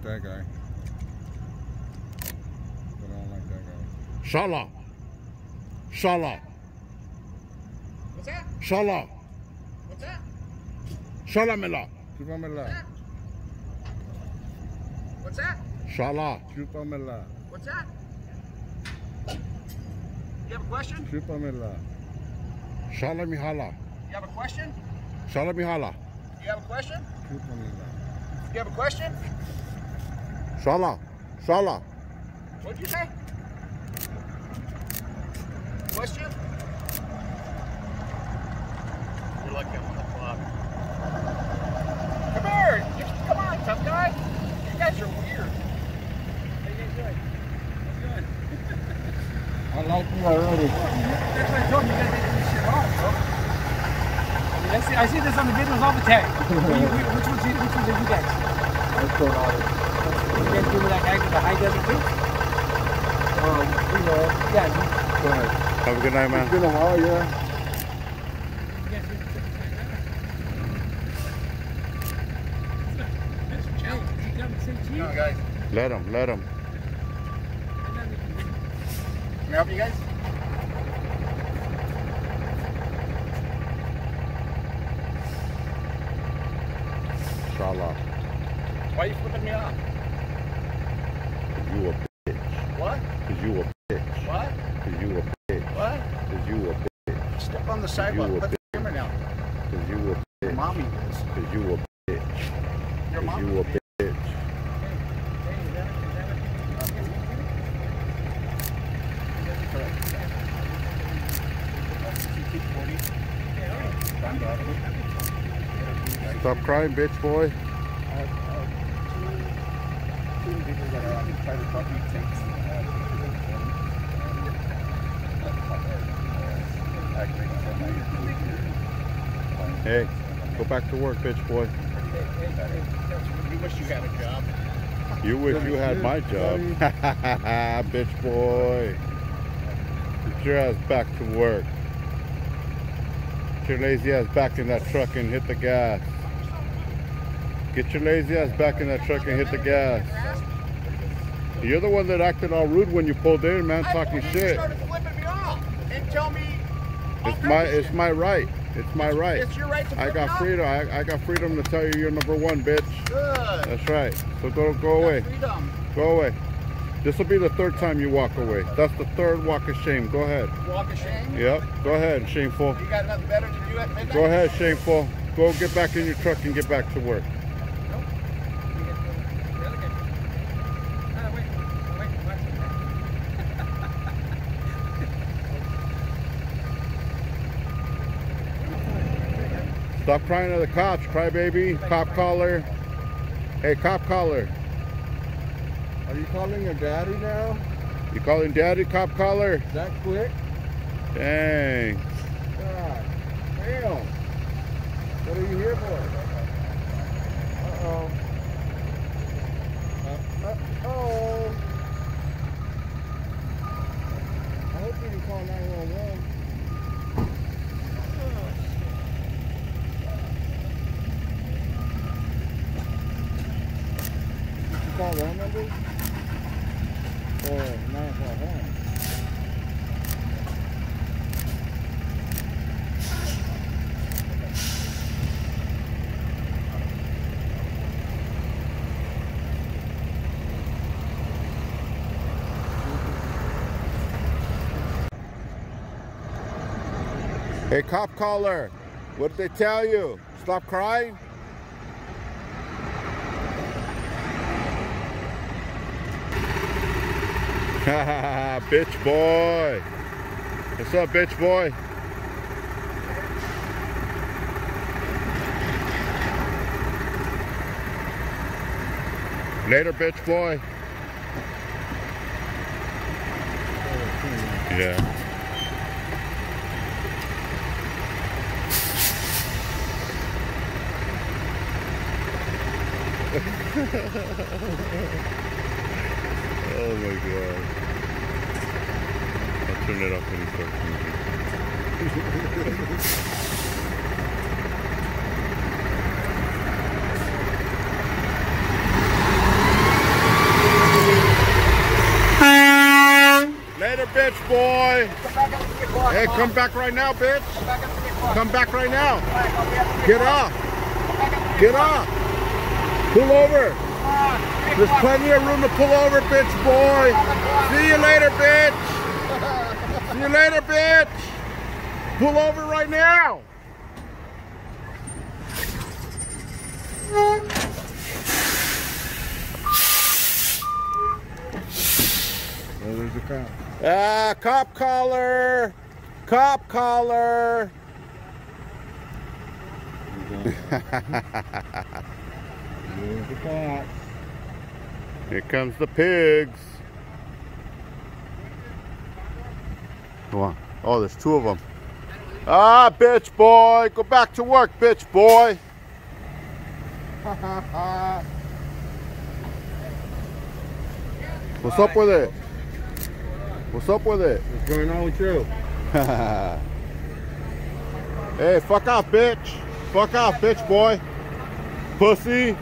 like that guy. But I don't like that guy. Shala. Shala. What's that? Shala. What's that? Shalamela. Chúpamela. What's that? Shala. Chúpamela. What's that? You have a question? Chúpamela. Shala mihala. You have a question? Shala mihala. You have a question? Chúpamela. You have a question? Shala. Shala. What'd you say? Question? You're like a club. Come here! Come on, tough guy! You guys are weird. How you guys doing? How's it going? I like you already. That's what I told you. You guys didn't do this shit off, bro. I mean, I see this on the videos all the time. Which ones did you guys? I still got it. You guys do with that guy with the high desert too? You know. Yeah. Go ahead. Have a good night, It's man. been a while, yeah. No, guys. Let him. Let him. Can I help you guys? Shala. Why are you flipping me off? You a bitch. What? Cause you a bitch. What? Cause you a bitch. What? Cause you a bitch. Step on the sidewalk. You a Put the camera down. Cause you a Your bitch. mommy is. Cause you a bitch. Your Cause mommy. you a bitch. Stop crying, bitch boy. Two individuals that are on private property takes Hey, go back to work, bitch boy. You wish you had a job. You wish you had my job. Bitch boy. Get your ass back to work. Get your lazy ass back in that truck and hit the gas. Get your lazy ass back in that truck and hit the gas. You're the one that acted all rude when you pulled in, man, talking You shit. started flipping me off and tell me. It's my right. It's my right. It's your right to I flip got me off? freedom. I got freedom to tell you you're number one, bitch. Good. That's right. So go away. Freedom. Go away. This will be the third time you walk away. That's the third walk of shame. Go ahead. Walk of shame. Yep. Go ahead, shameful. You got nothing better to do at midnight? Go ahead, shameful. Go get back in your truck and get back to work. Nope. Stop crying to the cops, crybaby. Cop caller. Hey, cop caller. Are you calling your daddy now? You calling daddy, cop caller? Is that quick? Dang. God damn. What are you here for? Uh-oh. Uh-oh. I hope you didn't call 911. Did you call that number? Or 9 o'clock home? Hey, cop caller. What did they tell you? Stop crying? Bitch boy. What's up, bitch boy? Later, bitch boy. Yeah. Oh my god. I'll turn it off when he starts moving. boy. Come back up to the car. Hey, come back right now, bitch. Come back up to the car. Come back right now. Come back, I'll be up to the Get car. off. Come back up to the Get car. off. Pull over. Come on. There's plenty of room to pull over, bitch boy. See you later, bitch. See you later, bitch. Pull over right now. Oh, there's a cop. Ah, cop collar. Cop collar. There's the cop. Here comes the pigs. Come on. Oh, there's two of them. Ah, bitch boy. Go back to work, bitch boy. What's up with it? What's up with it? What's going on with you? Hey, fuck off, bitch. Fuck off, bitch boy. Pussy.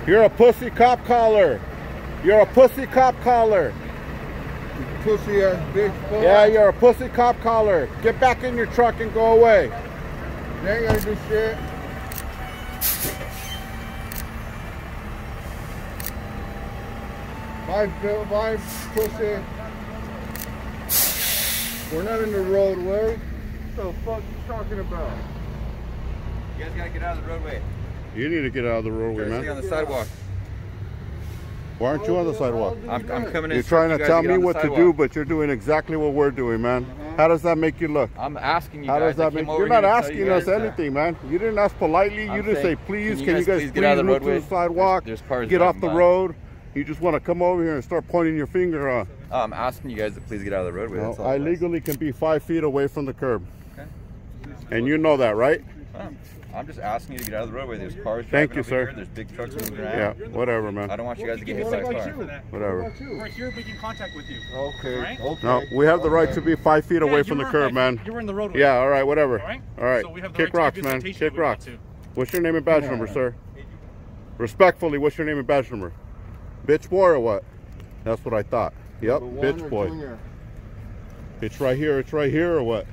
You're a pussy cop collar. You're a pussy cop collar. Pussy ass bitch boy. Yeah, you're a pussy cop collar. Get back in your truck and go away. They ain't gonna do shit. Bye, pussy. We're not in the roadway. What the fuck you talking about? You guys gotta get out of the roadway. You need to get out of the roadway, Stay man. on the sidewalk. Why aren't you on the sidewalk? I'm coming in. You're trying to you guys tell get me on the what to sidewalk. do, but you're doing exactly what we're doing, man. How does that make you look? I'm asking you How guys. does that make you? You're not asking us anything, man. You didn't ask politely. You I'm didn't say, saying, please, can can you you guys guys please get out of the move to roadway? the sidewalk? There's cars get off the driving by. road. You just want to come over here and start pointing your finger on. I'm asking you guys to please get out of the roadway. No, That's all I it was. legally can be 5 feet away from the curb. Okay. And you know that, right? I'm just asking you to get out of the roadway. There's cars Thank driving you, over sir. here. There's big trucks moving Yeah, around. whatever, man. I don't want you guys to get hit by a car. Whatever. We're here making contact with you. Okay. Alright? Okay. No, we have the right to be 5 feet away Yeah, from you the were curb, man. You were in the roadway. Yeah, all right, whatever. Alright? All right. So we have the Kick right rocks, to give man. citation Kick if we want rocks. to. What's your name and badge number, sir? Respectfully, what's your name and badge number? Bitch boy or what? That's what I thought. Yep, Number 1 bitch or boy. junior? It's right here, or what?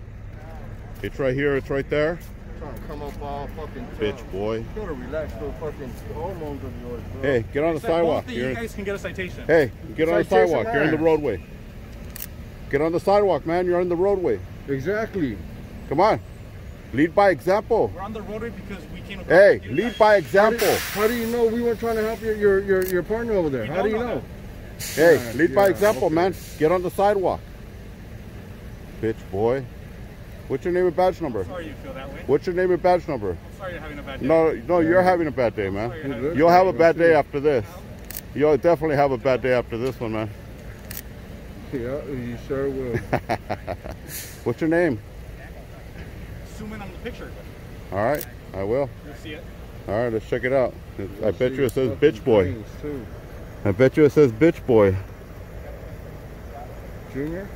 It's right here, it's right there? Trying to come up all fucking Bitch tough. boy. You gotta relax those fucking hormones of yours, bro. Hey, get on the Except sidewalk. both of you guys can get a citation. Hey, get on the Citation sidewalk. You're in the where? roadway. Get on the sidewalk, man. You're on the roadway. Exactly. Come on. Lead by example. We're on the roadway because we came across Hey, you lead guys. by example. How do you know we weren't trying to help your partner over there? We How do you don't know know? Hey, Yeah, lead by yeah, example, okay. man. Get on the sidewalk. Bitch boy. What's your name and badge number? Sorry you feel that way. What's your name and badge number? I'm sorry you're having a bad day. No, you're having a bad day, man. Sorry you're having- You'll have a bad day after this. You'll definitely have a bad day after this one, man. Yeah, you sure will. What's your name? Zoom in on the picture. All right, I will. You'll see it. All right, let's check it out. I bet you it says Fucking bitch boy. things, too. I bet you it says bitch boy. Junior?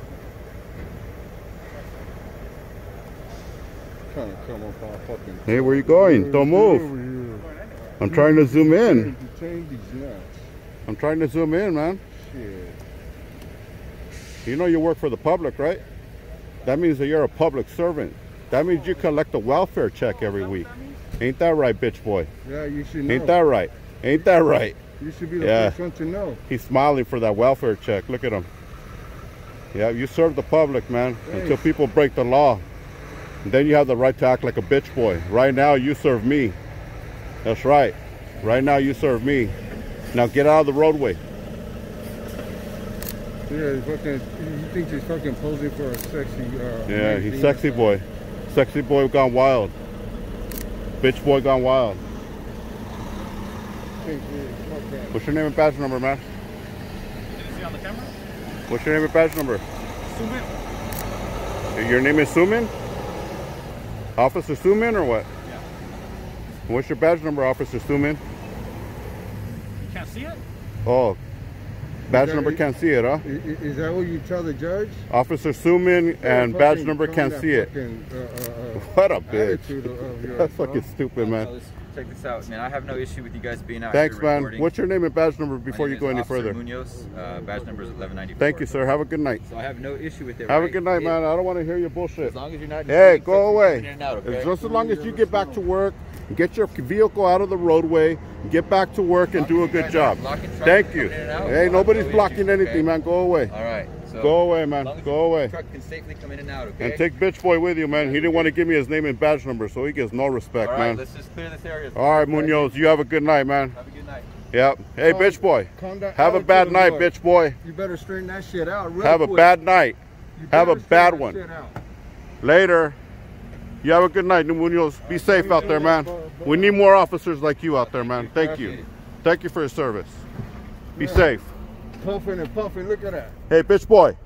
Trying to come up all fucking. Hey, where you going? Don't move. Over here. I'm trying to zoom in. Change these nuts. I'm trying to zoom in, man. Shit. You know you work for the public, right? That means that you're a public servant. That means you collect a welfare check every week. Ain't that right, bitch boy? Yeah, you should know. Ain't that right? Ain't that right? You should be the Yeah. first one to know. He's smiling for that welfare check. Look at him. Yeah, you serve the public, man, until people break the law. And then you have the right to act like a bitch boy. Right now, you serve me. That's right. Right now, you serve me. Now get out of the roadway. Yeah, he thinks he's fucking posing for a sexy. Yeah, magazine he's or sexy something. boy. Sexy boy gone wild. Bitch boy gone wild. Think he- fuck that. What's your name and badge number, man? Did you see on the camera? What's your name and badge number? Zoom in. Your name is Suman? Officer Suman or what? Yeah. What's your badge number, Officer Suman? You can't see it? Oh, Badge that- number can't see it, huh? Is that what you tell the judge? Officer Suman and badge number can't see it. What a bitch. Attitude of yours, That's fucking huh? stupid, man. Check this out, man. I have no issue with you guys being out Thanks, here man. recording. What's your name and badge number My before name you is go any Officer further? Munoz. Badge number is 1194. Thank you, sir. Have a good night. So I have no issue with it. Have a right? good night, man. I don't want to hear your bullshit. As long as you're not. Hey, doing go stuff away. in and out, okay? Just as long as you get back to work, get your vehicle out of the roadway, get back to work and do a good job. Blocking traffic Thank you. coming in and out, Hey, no nobody's issues, blocking okay? anything, man. Go away. All right. So Go away, man. as long as Go your away. truck can safely come in and out, okay? And take bitch boy with you, man. He didn't want to give me his name and badge number, so he gets no respect, All right, man. let's just clear this area. All right, Munoz. You have a good night, man. Have a good night. Yep. Hey, bitch boy. Calm down. Have a bad Attitude, night, boy. bitch boy. You better straighten that shit out real Have a quick. bad night. You have a better bad straighten one. that shit out. Later. You have a good night, Munoz. Be safe out there, man. We need more officers like you out there, man. Thank you. Thank you for your service. Be safe. Puffing and puffing. Look at that. Hey, bitch boy.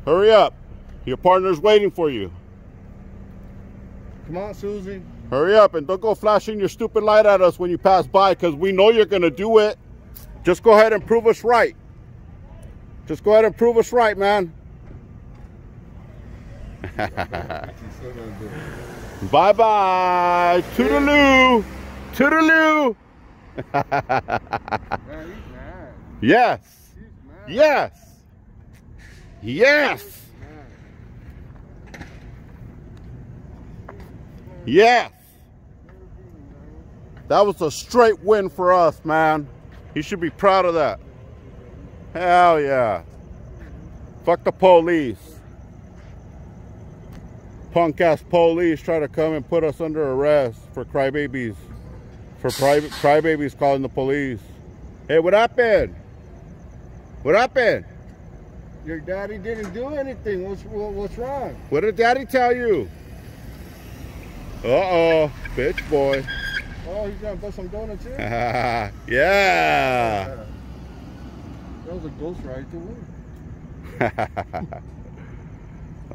Hurry up. Your partner's waiting for you. Come on, Susie. Hurry up and don't go flashing your stupid light at us when you pass by because we know you're going to do it. Just go ahead and prove us right. Just go ahead and prove us right, man. Bye-bye. Toodaloo. Toodaloo. Man, he's mad. Yes. He's mad. Yes. Yes. Yes. That was a straight win for us, man. He should be proud of that. Hell yeah. Fuck the police. Punk ass police try to come and put us under arrest for crybabies. For crybabies calling the police. Hey, what happened? What happened? Your daddy didn't do anything. What's wrong? What did daddy tell you? Uh-oh, bitch boy. Oh, he's gonna bust some donuts here? Yeah. That was a ghost ride to win.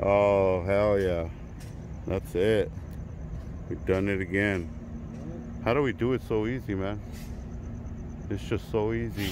Oh, hell yeah. That's it. We've done it again. How do we do it so easy, man? It's just so easy.